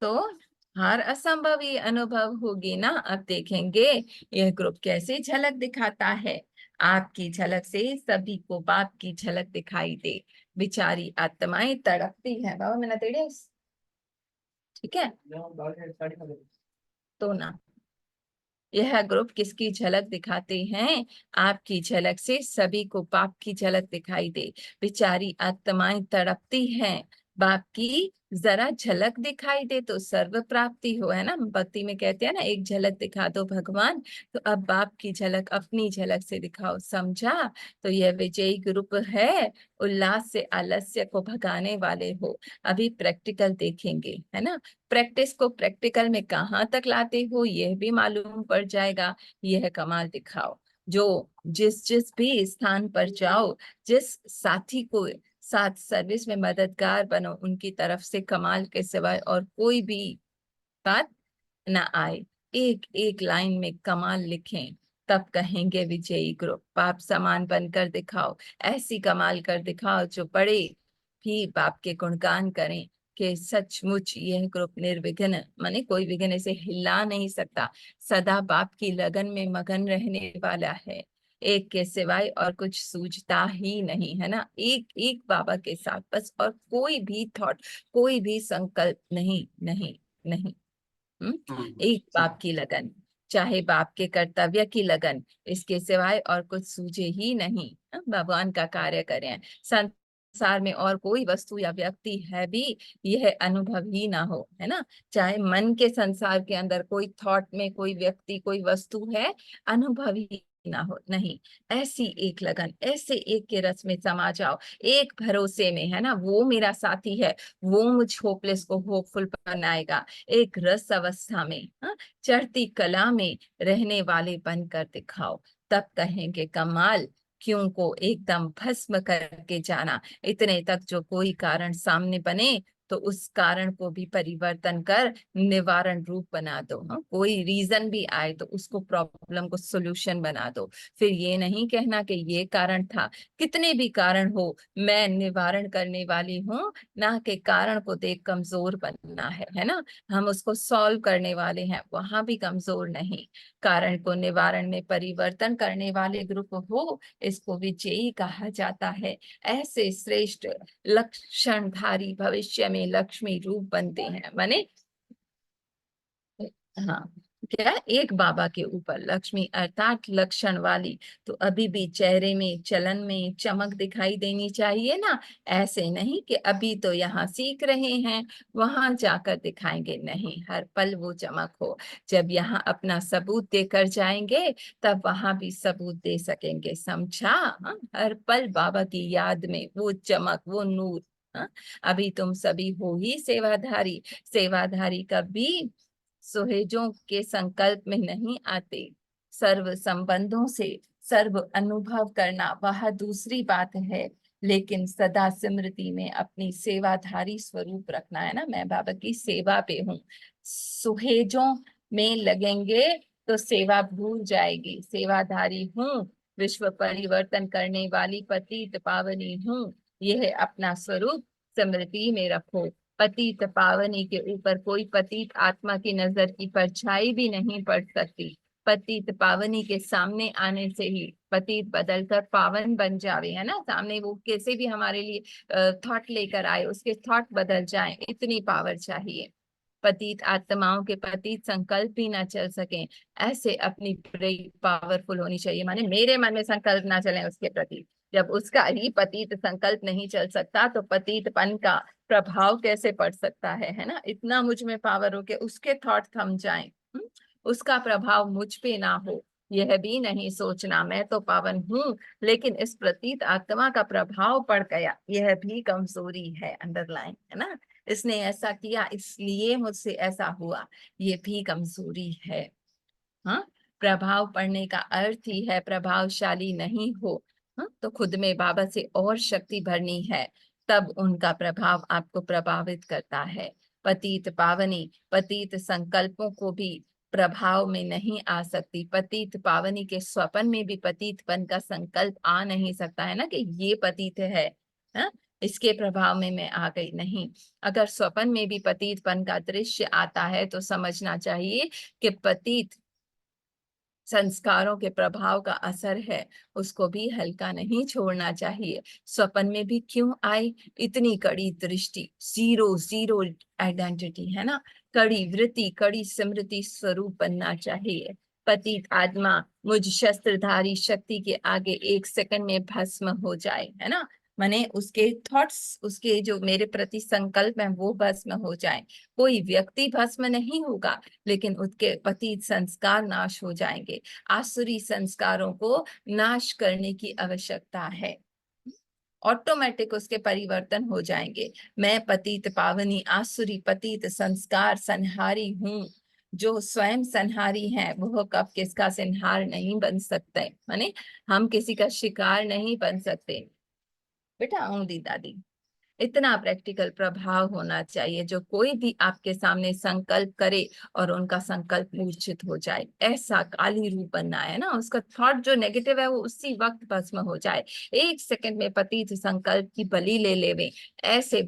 तो हार असंभव ही अनुभव होगी ना। अब देखेंगे यह ग्रुप कैसे झलक दिखाता है। आपकी झलक से सभी को बाप की झलक दिखाई दे। बेचारी आत्माएं तड़पती है। बाबा मैंने तेरे ठीक है। तो ना यह ग्रुप किसकी झलक दिखाते हैं? आपकी झलक से सभी को बाप की झलक दिखाई दे। बेचारी आत्माएं तड़पती हैं, बाप की जरा झलक दिखाई दे तो सर्व प्राप्ति हो, है ना। भक्ति में कहते हैं ना, एक झलक दिखा दो भगवान, तो अब बाप की झलक अपनी झलक से दिखाओ, समझा। तो यह विजयी ग्रुप है, उल्लास से आलस्य को भगाने वाले हो। अभी प्रैक्टिकल देखेंगे, है ना। प्रैक्टिस को प्रैक्टिकल में कहाँ तक लाते हो यह भी मालूम पड़ जाएगा। यह कमाल दिखाओ, जो जिस जिस भी स्थान पर जाओ, जिस साथी को साथ सर्विस में मददगार बनो, उनकी तरफ से कमाल के सिवाय और कोई भी बात ना आए। एक एक लाइन में कमाल लिखें, तब कहेंगे विजयी ग्रुप। बाप समान बनकर दिखाओ, ऐसी कमाल कर दिखाओ जो बड़े भी बाप के गुणगान करें कि सचमुच यह ग्रुप निर्विघ्न, माने कोई विघ्न इसे हिला नहीं सकता, सदा बाप की लगन में मगन रहने वाला है। एक के सिवाय और कुछ सूझता ही नहीं, है ना। एक एक बाबा के साथ बस, और कोई भी थॉट, कोई भी संकल्प नहीं, नहीं, नहीं। एक बाप की लगन, चाहे बाप के कर्तव्य की लगन, इसके सिवाय और कुछ सूझे ही नहीं। भगवान का कार्य करें, संसार में और कोई वस्तु या व्यक्ति है भी, यह अनुभव ही ना हो, है ना। चाहे मन के संसार के अंदर कोई थॉट में कोई व्यक्ति कोई वस्तु है, अनुभव ही ना हो, नहीं। ऐसी एक लगन, ऐसे एक के रस में समा जाओ, एक भरोसे में, है ना। वो मेरा साथी है, वो मुझ होपलेस को होपफुल बनाएगा। एक रस अवस्था में, चढ़ती कला में रहने वाले बनकर दिखाओ, तब कहेंगे कमाल। क्यों को एकदम भस्म करके जाना, इतने तक जो कोई कारण सामने बने तो उस कारण को भी परिवर्तन कर निवारण रूप बना दो। कोई रीजन भी आए तो उसको, प्रॉब्लम को सोल्यूशन बना दो। फिर ये नहीं कहना कि ये कारण था, कितने भी कारण हो मैं निवारण करने वाली हूँ, ना कि कारण को देख कमजोर बनना है ना। हम उसको सॉल्व करने वाले हैं, वहां भी कमजोर नहीं। कारण को निवारण में परिवर्तन करने वाले ग्रुप हो, इसको विजयी कहा जाता है। ऐसे श्रेष्ठ लक्षणधारी भविष्य में लक्ष्मी रूप बनते हैं, माने हाँ, क्या एक बाबा के ऊपर लक्ष्मी अर्थात लक्षण वाली, तो अभी भी चेहरे में चलन में चमक दिखाई देनी चाहिए ना। ऐसे नहीं कि अभी तो यहाँ सीख रहे हैं, वहां जाकर दिखाएंगे, नहीं। हर पल वो चमक हो। जब यहाँ अपना सबूत देकर जाएंगे, तब वहां भी सबूत दे सकेंगे, समझा। हाँ? हर पल बाबा की याद में वो चमक, वो नूर। हाँ? अभी तुम सभी हो ही सेवाधारी, सेवाधारी कभी सुहेजों के संकल्प में नहीं आते। सर्व संबंधों से सर्व अनुभव करना वह दूसरी बात है, लेकिन सदा स्मृति में अपनी सेवाधारी स्वरूप रखना, है ना। मैं बाबा की सेवा पे हूँ, सुहेजों में लगेंगे तो सेवा भूल जाएगी। सेवाधारी हूँ, विश्व परिवर्तन करने वाली पतित पावनी हूँ, यह अपना स्वरूप स्मृति में रखो। पतित पावनी के ऊपर कोई पतित आत्मा की नजर की परछाई भी नहीं पड़ सकती। पतित पावनी के सामने आने से ही पतित बदलकर पावन बन जावे, है ना। सामने वो कैसे भी हमारे लिए थॉट लेकर आए, उसके थॉट बदल जाएं, इतनी पावर चाहिए। पतित आत्माओं के पतित संकल्प भी ना चल सके, ऐसे अपनी पावरफुल होनी चाहिए। माने मेरे मन में संकल्प ना चले उसके प्रति, जब उसका ही पतित संकल्प नहीं चल सकता तो पतितपन का प्रभाव कैसे पड़ सकता है ना। इतना मुझ में पावर हो के उसके थॉट थम जाएं, उसका प्रभाव मुझ पे ना हो, यह भी नहीं सोचना मैं तो पावन हूँ, लेकिन इस प्रतीत आत्मा का प्रभाव पड़ गया, यह भी कमजोरी है, अंडरलाइन, है ना। इसने ऐसा किया इसलिए मुझसे ऐसा हुआ, ये भी कमजोरी है। हाँ, प्रभाव पड़ने का अर्थ ही है प्रभावशाली नहीं हो। हाँ? तो खुद में बाबा से और शक्ति भरनी है, तब उनका प्रभाव आपको प्रभावित करता है। पतित पावनी पतित संकल्पों को भी प्रभाव में नहीं आ सकती। पतित पावनी के स्वपन में भी पतितपन का संकल्प आ नहीं सकता, है ना, कि ये पतित है, हाँ? इसके प्रभाव में मैं आ गई, नहीं। अगर स्वपन में भी पतितपन का दृश्य आता है तो समझना चाहिए कि पतित संस्कारों के प्रभाव का असर है, उसको भी हल्का नहीं छोड़ना चाहिए। स्वप्न में भी क्यों आए इतनी कड़ी दृष्टि, जीरो जीरो आइडेंटिटी है ना, कड़ी वृत्ति, कड़ी स्मृति स्वरूप बनना चाहिए। पतित आत्मा मुझ शस्त्रधारी शक्ति के आगे एक सेकंड में भस्म हो जाए, है ना, माने उसके थॉट्स, उसके जो मेरे प्रति संकल्प है वो भस्म हो जाए। कोई व्यक्ति भस्म नहीं होगा, लेकिन उसके पतित संस्कार नाश हो जाएंगे। आसुरी संस्कारों को नाश करने की आवश्यकता है, ऑटोमेटिक उसके परिवर्तन हो जाएंगे। मैं पतित पावनी आसुरी पतित संस्कार संहारी हूँ। जो स्वयं संहारी है वह कब किसका संहार नहीं बन सकते, माने हम किसी का शिकार नहीं बन सकते बेटा। दी दादी, इतना प्रैक्टिकल प्रभाव होना चाहिए, जो कोई भी आपके सामने संकल्प करे और उनका संकल्प मूर्छित हो जाए, ऐसा काली रूप बनना है ना, उसका थॉट जो नेगेटिव है वो उसी वक्त भस्म हो जाए, एक सेकंड में पतित संकल्प की बलि ले लेवे। ऐसे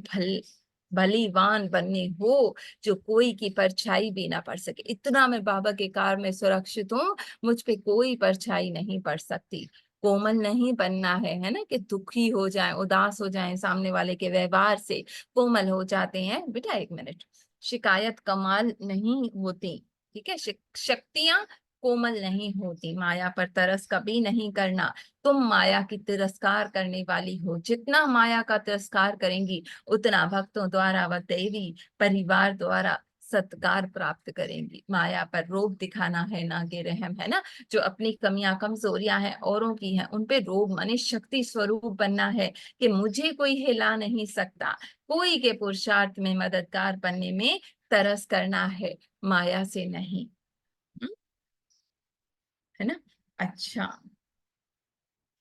बलिवान बनने हो जो कोई की परछाई भी ना पड़ सके। इतना मैं बाबा के कार में सुरक्षित हूँ, मुझ पे कोई परछाई नहीं पड़ सकती। कोमल नहीं बनना है ना, कि दुखी हो जाए, उदास हो जाए, सामने वाले के व्यवहार से कोमल हो जाते हैं बेटा। एक मिनट, शिकायत कमाल नहीं होती, ठीक है, शक्तियां कोमल नहीं होती। माया पर तरस कभी नहीं करना। तुम माया की तिरस्कार करने वाली हो, जितना माया का तिरस्कार करेंगी उतना भक्तों द्वारा व देवी परिवार द्वारा सत्कार प्राप्त करेंगी। माया पर रोब दिखाना है ना कि रहम, है ना, जो अपनी कमियां कमजोरियां हैं औरों की हैं उन पे रोब माने शक्ति स्वरूप बनना है, कि मुझे कोई हिला नहीं सकता। कोई के पुरुषार्थ में मददगार बनने में तरस करना है, माया से नहीं। हम्म, है ना। अच्छा,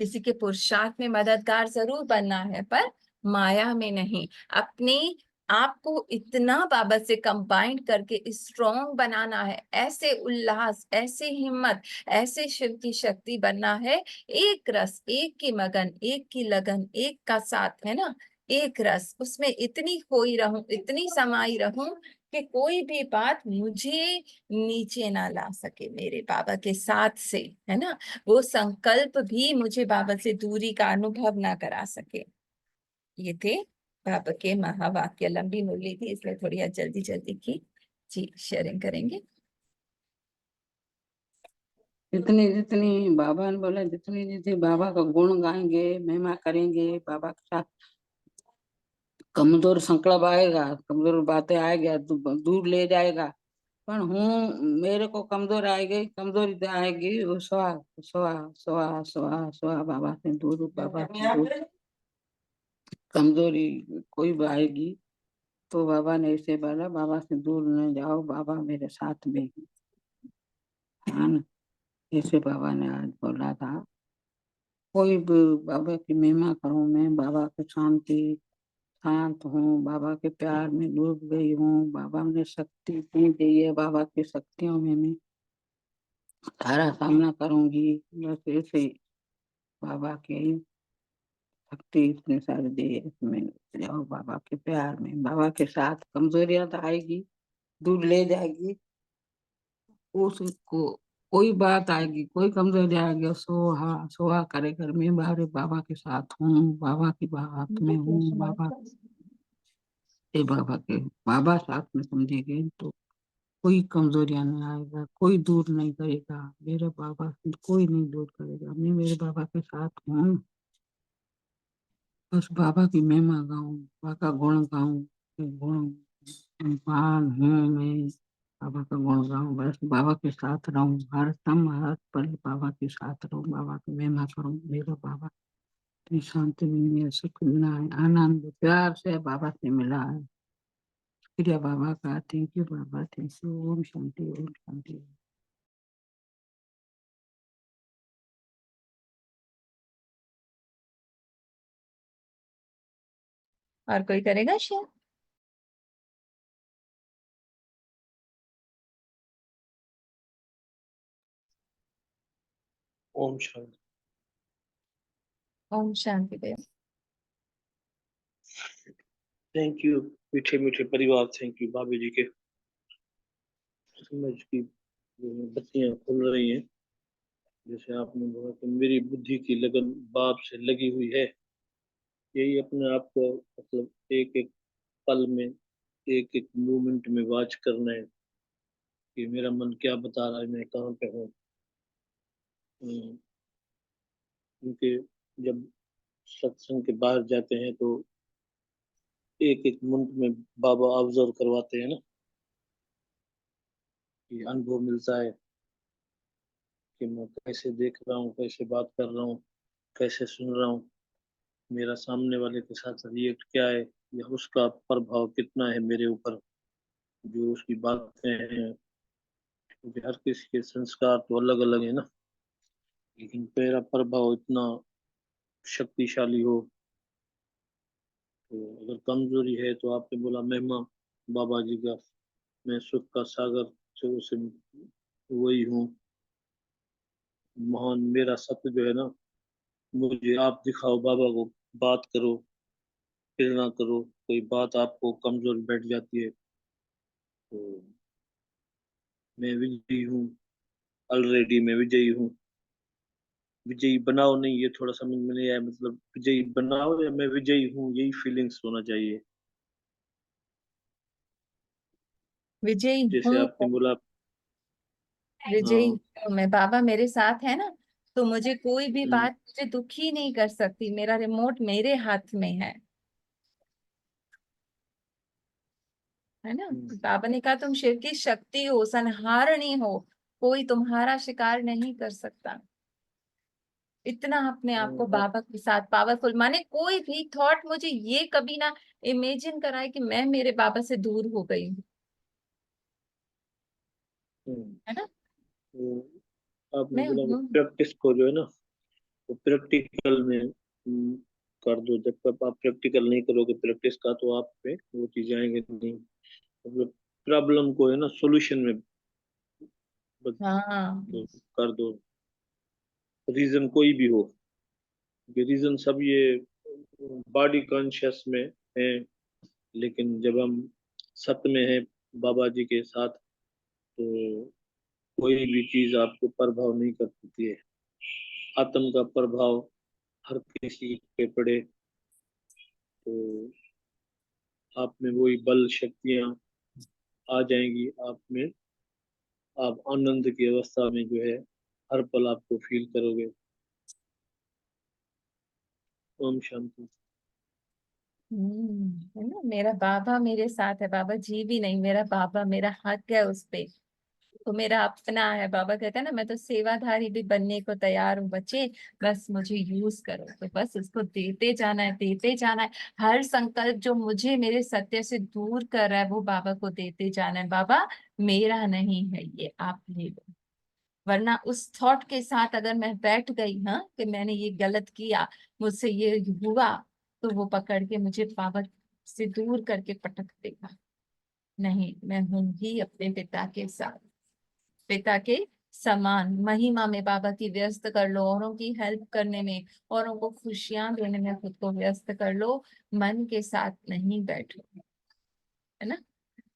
किसी के पुरुषार्थ में मददगार जरूर बनना है, पर माया में नहीं। अपने आपको इतना बाबा से कंबाइंड करके स्ट्रॉन्ग बनाना है, ऐसे उल्लास, ऐसे हिम्मत, ऐसे शिव की शक्ति बनना है। एक रस, एक की मगन, एक की लगन, एक का साथ, है ना, एक रस, उसमें इतनी खोई रहूं, इतनी समाई रहूं कि कोई भी बात मुझे नीचे ना ला सके मेरे बाबा के साथ से, है ना। वो संकल्प भी मुझे बाबा से दूरी का अनुभव ना करा सके। ये थे बाबा के महावाक्य। लंबी मुरली थी इसलिए थोड़ी जल्दी जल्दी की जी, शेयरिंग करेंगे। जितनी जितनी बाबा ने बोला, जितनी जितनी बाबा का गुण गाएंगे, महिमा करेंगे, बाबा के साथ कमजोर संकल्प आएगा, कमजोर बातें आएगा, दूर ले जाएगा। पर हूँ, मेरे को कमजोर आएगी, कमजोरी आएगी, वो स्वा स्वा स्वा स्वा स्वा बाबा से दूर, बाबा से दूर। कमजोरी कोई भी आएगी तो बाबा ने ऐसे बोला, बाबा से दूर न जाओ, बाबा मेरे साथ में है ना। ऐसे बाबा ने आज बोला था। कोई भी बाबा की महिमा करूं, मैं बाबा की शांति, शांत हूँ, बाबा के प्यार में डूब गई हूँ, बाबा ने शक्ति इतनी दी है, बाबा की शक्तियों में मैं सारा सामना करूंगी। बस ऐसे ही बाबा की शक्ति इतने सारे दी है, इसमें जाओ बाबा के प्यार में, बाबा के साथ। कमजोरियां तो आएगी, दूर ले जाएगी उसको। कोई बात आएगी, कोई कमजोरी आएगी, सोहा सोहा करे कर, मैं बाबा बाबा के साथ हूँ, बाबा की बात में हूँ, बाबा ए बाबा के, बाबा साथ में समझेंगे तो कोई कमजोरियां नहीं आएगा, कोई दूर नहीं करेगा। मेरे बाबा कोई नहीं दूर करेगा, मैं मेरे बाबा के साथ हूँ। बस बाबा की महिमा गाऊं, बाबा का गुण गाऊं, गुण महान हूँ मैं, बाबा का गुण गाऊं, बस बाबा के साथ रहूं, हर दम हर पल बाबा के साथ रहूं, बाबा की महिमा करूं। मेरा बाबा इतनी शांति मिली है, सुख मिला है, आनंद प्यार से बाबा से मिला है। शुक्रिया बाबा का, थैंक यू बाबा, थैंक यू। ओम शांति, ओम शांति। और कोई करेगा शेयर? ओम शांति। ओम शांति देव। थैंक यू मीठे मीठे परिवार, थैंक यू भाभी जी के समझ की बत्तियां खुल रही हैं। जैसे आपने बोला कि मेरी बुद्धि की लगन बाप से लगी हुई है, यही अपने आप को मतलब एक एक पल में, एक एक मोमेंट में वॉच करना है कि मेरा मन क्या बता रहा है, मैं कहाँ पे हूँ। हम्म, क्योंकि जब सत्संग के बाहर जाते हैं तो एक एक मिनट में बाबा ऑब्जर्व करवाते हैं ना, कि अनुभव मिलता है कि मैं कैसे देख रहा हूँ, कैसे बात कर रहा हूँ, कैसे सुन रहा हूँ, मेरा सामने वाले के साथ रिएक्ट क्या है, या उसका प्रभाव कितना है मेरे ऊपर, जो उसकी बातें हैं। क्योंकि हर किसी के संस्कार तो अलग अलग है ना, लेकिन मेरा प्रभाव इतना शक्तिशाली हो, तो अगर कमजोरी है तो आपने बोला महिमा बाबा जी का, मैं सुख का सागर से वही हूँ, महान मेरा सत्य जो है ना, मुझे आप दिखाओ बाबा को, बात करो, फिर ना करो। कोई बात आपको कमजोर बैठ जाती है तो मैं विजयी हूँ, ऑलरेडी मैं विजयी हूँ। विजयी बनाओ नहीं, ये थोड़ा समझ में नहीं आया, मतलब विजयी बनाओ या मैं विजयी हूँ, यही फीलिंग्स होना चाहिए। विजयी जैसे हूँ, आपने बोला। विजयी हाँ। हूँ मैं, बाबा मेरे साथ है ना, तो मुझे कोई भी हम्म, बात मुझे दुखी नहीं कर सकती, मेरा रिमोट मेरे हाथ में है ना। हम्म, बाबा ने कहा तुम शिव की शक्ति हो, संहारणी हो, कोई तुम्हारा शिकार नहीं कर सकता। इतना अपने आप को हाँ, बाबा के साथ पावरफुल माने, कोई भी थॉट मुझे ये कभी ना इमेजिन कराए कि मैं मेरे बाबा से दूर हो गई हूँ, हम्म, है ना। तो आपने मैं बोला कि हूँ। प्रैक्टिस को जो है ना, वो प्रैक्टिकल में कर दो। जब तक आप प्रैक्टिकल नहीं करोगे प्रैक्टिस का, तो आप पे वो चीजें आएंगे नहीं। मतलब प्रॉब्लम को है ना सॉल्यूशन में हाँ। कर दो, रीजन कोई भी हो। ये रीजन सब ये बॉडी कॉन्शियस में है, लेकिन जब हम सत्य में है बाबा जी के साथ, तो कोई भी चीज आपको प्रभाव नहीं कर सकती है। आत्म का प्रभाव हर किसी पे पड़े तो आप में वही बल शक्तियां आ जाएंगी आप में। आप आनंद की अवस्था में जो है हर पल आपको फील करोगे। ओम शांति। है ना, मेरा बाबा मेरे साथ है, बाबा जी भी नहीं, मेरा बाबा, मेरा हक है उस पे, तो मेरा अपना है। बाबा कहते हैं ना, मैं तो सेवाधारी भी बनने को तैयार हूँ बच्चे, बस मुझे यूज करो। तो बस उसको देते जाना है, देते जाना है। हर संकल्प जो मुझे मेरे सत्य से दूर कर रहा है, वो बाबा को देते जाना है। बाबा मेरा नहीं है ये, आप ले लो। वरना उस थॉट के साथ अगर मैं बैठ गई, हाँ, कि मैंने ये गलत किया, मुझसे ये हुआ, तो वो पकड़ के मुझे बाबा से दूर करके पटक देगा। नहीं, मैं हूं ही अपने पिता के साथ, पिता के समान महिमा में बाबा की व्यस्त कर लो, औरों की हेल्प करने में, औरों को खुशियां देने में खुद को व्यस्त कर लो। मन के साथ नहीं बैठो, है ना।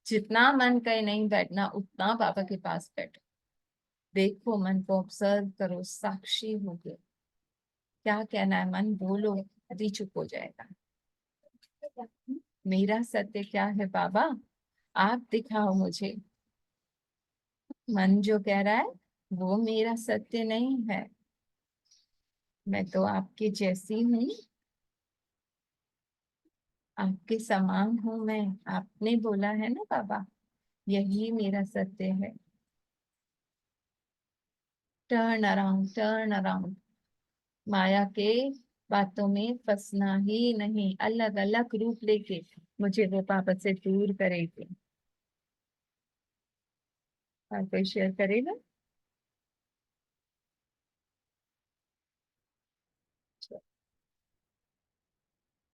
जितना मन कहे नहीं बैठना, उतना बाबा के पास बैठो। देखो, मन को ऑब्जर्व करो, साक्षी हो गए, क्या कहना है मन बोलो, अभी चुप हो जाएगा। मेरा सत्य क्या है बाबा, आप दिखाओ मुझे। मन जो कह रहा है वो मेरा सत्य नहीं है, मैं तो आपके जैसी हूँ, आपके समान हूँ मैं। आपने बोला है ना बाबा, यही मेरा सत्य है। Turn around, turn around. माया के बातों में फंसना ही नहीं, अलग अलग रूप लेके मुझे वो बाबा से दूर करेगी। और कोई शेयर करेगा?